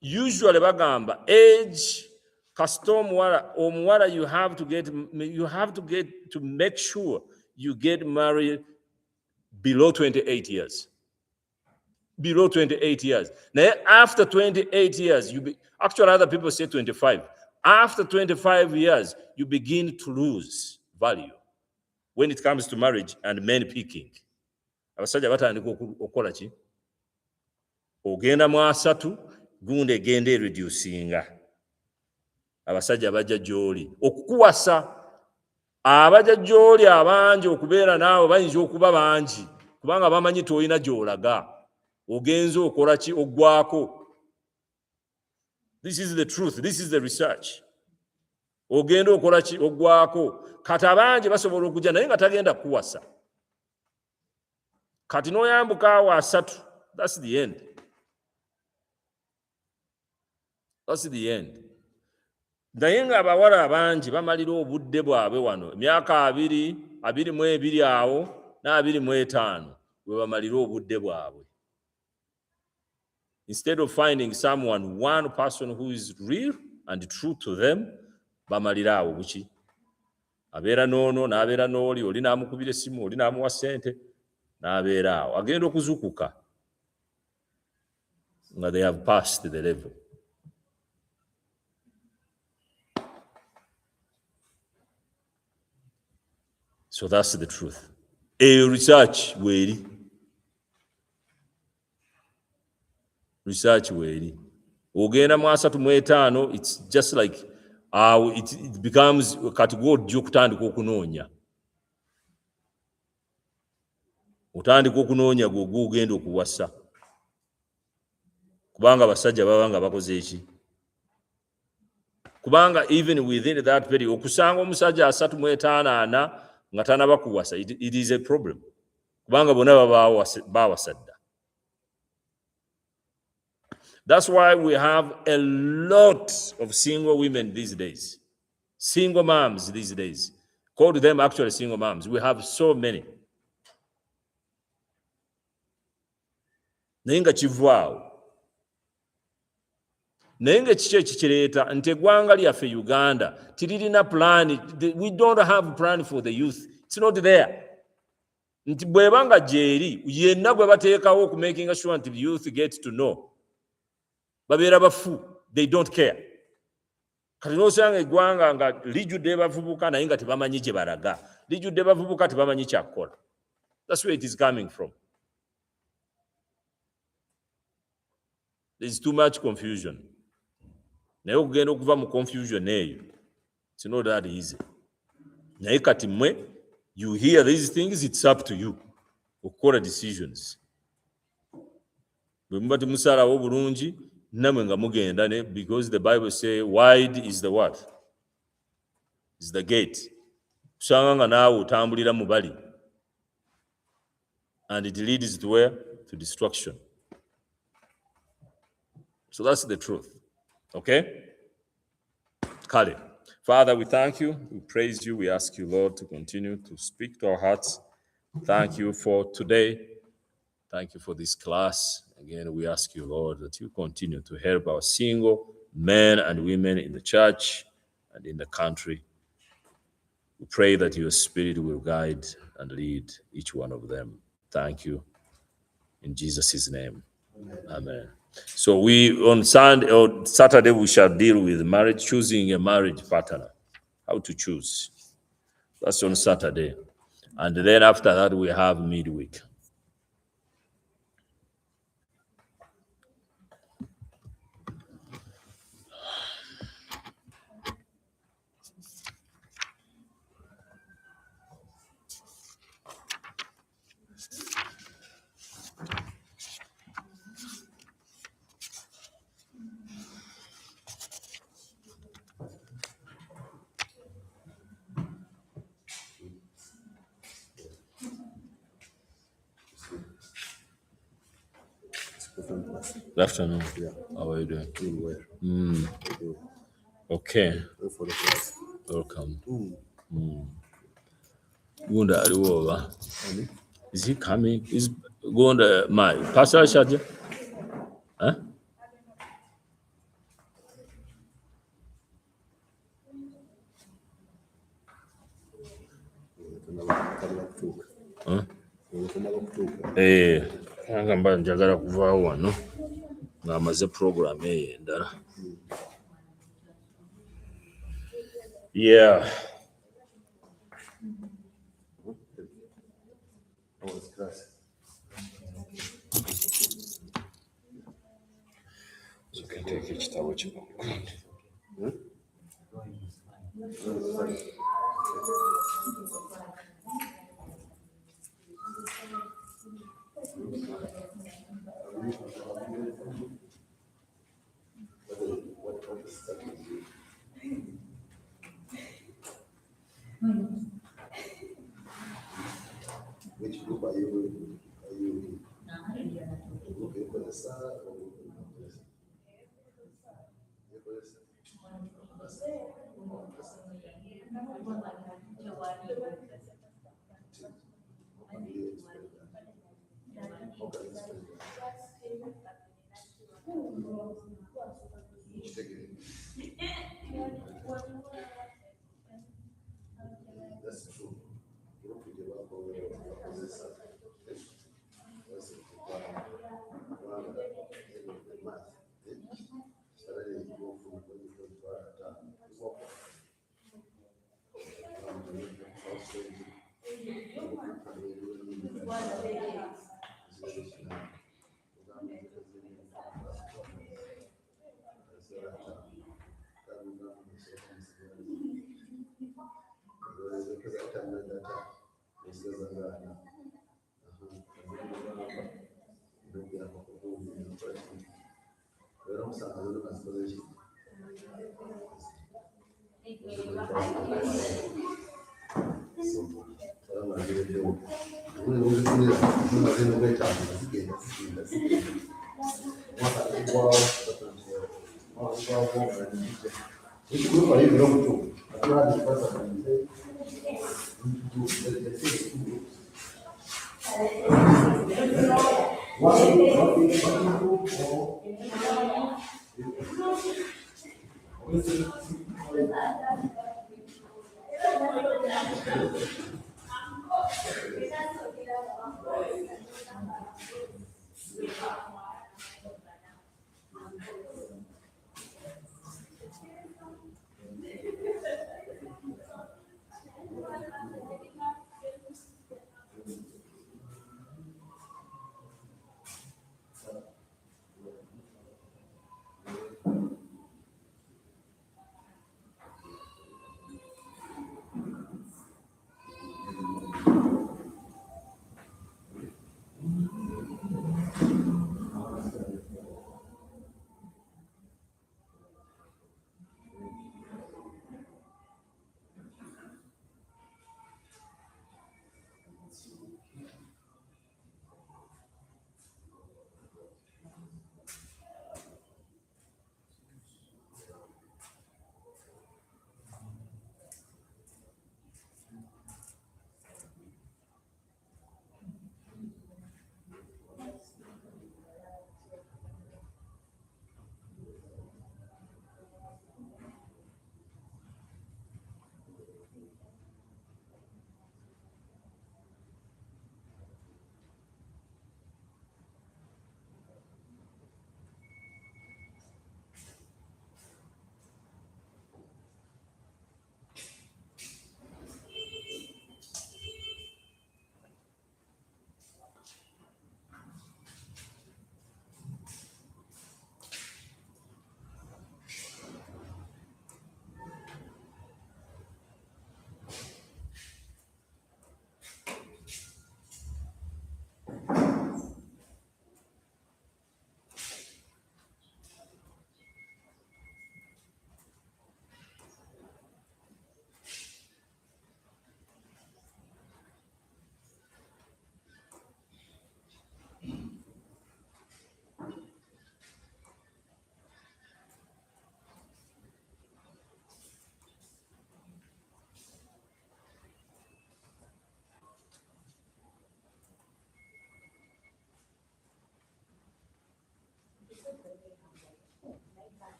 Usually bagamba age kasita omuwala you have to get to make sure you get married below 28 years. Below 28 years. Now after 28 years, actually other people say 25. After 25 years, you begin to lose value when it comes to marriage and men picking. Abasajja batandika okukola ki? Ogenda mu 3, gundi egenda reducinga. Abasajja bajja gy'oli okukuwasa. Abajja gy'oli abangi okubeera naawe bayinza okuba bangi kubanga bamanyi toyina gy'olaga. Ogenza okola ki? Oggwako. This is the truth. This is the research. Ogenda okola ki? Oggwako. Kati abangi basobola okujja naye nga tagenda kukuwasa. Kati n'oyambuka awo 3. That's the end. That's the end. Naye nga abawala abangi bamalira obudde bwabwe wano emyaka 22 awo na 25 we bamalira obudde bwabwe. Instead of finding one person who is real and true to them, bamalira awo buki? Abeera n'ono n'abeera n'oli, oli n'amukubira essimu, oli n'amuwa ssente, n'abeera awo. Agenda okuzukuka nga they have passed the level. So that's the truth. Research weri. Research weri. Ogenda mu 35, it's just like it becomes category gy'okutandika okunoonya. Otandika okunoonya gw'ogenda okuwasa. Kubanga abasajja baba nga bakoze eki? Kubanga even within that period, okusanga omusajja 35 nga tanaba kuwasa, it is a problem. Kubanga bonna bawasadda. That's why we have a lot of single women these days. Single moms these days. Call them actually single moms. We have so many. Naye nga kivaawo. Naye nga kiki ekikireeta nti eggwanga lyaffe Uganda tiririna plan. We don't have a plan for the youth. It's not there. Nti bweba nga gyeri yenna gwe bateekawo ku making sure nti the youth get to know. Babeera bafu. They don't care. Kati n'osanga eggwanga nga lijjudde bavubuka naye nga tebamanyi gye balaga. Lijjudde bavubuka tebamanyi kyakukola. That's where it is coming from. There's too much confusion. Naye okugenda okuva mu confusion eyo, it's not that easy. Naye kati mwe, you hear these things, it's up to you okukola decisions. Bwe muba temusalawo bulungi, namwe nga mugenda because the Bible say wide is the what? Is the gate. Kusanga nga naawe otambulira mu bali. And it leads to where? To destruction. So that's the truth. Okay? Kale. Father, we thank you. We praise you. We ask you, Lord, to continue to speak to our hearts. Thank you for today. Thank you for this class. Again, we ask you, Lord, that you continue to help our single men and women in the church and in the country. We pray that your Spirit will guide and lead each one of them. Thank you. In Jesus' name. Amen. So on Sunday or Saturday, we shall deal with marriage, choosing a marriage partner. How to choose. That's on Saturday. And then after that, we have midweek. Good afternoon. Yeah. How are you doing? Doing well. Okay. For the class. Welcome. Gunda aliwoba. Is he coming? Is Gunda my Pastor Shaja? Huh? Huh? Ngamba njagala kuvaawo wano ng'amaze program eyo endala. Yeah. So can take ekitabo kino. Which group are you in? That's true.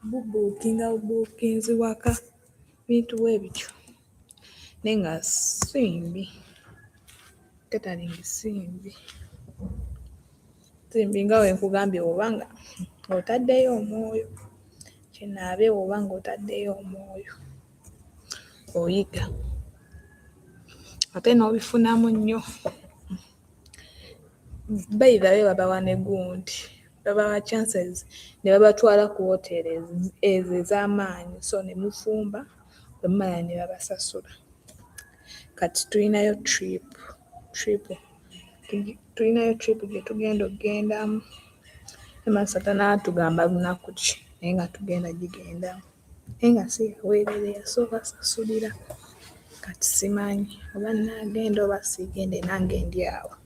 bubuukinzi waka bintu bwe bityo naye nga simbi tetalingi simbi nga wenkugambye oba nga otaddeyo omwoyo kinaabe oba nga otaddeyo omwoyo oyiga ate n'obifunamu nnyo bayibabe babawa ne gundi babawa chances ne babatwala ku woteeri ezo ez'amaanyi so ne mufumba bwe mumala ne babasasula kati tulinayo trip gye tugenda okugendamu ema Satana atugamba lunaku ki naye nga tugenda gigendamu naye nga si yaweerera yasooka sasulira kati simanyi oba nagenda oba sigende nange ndi awo.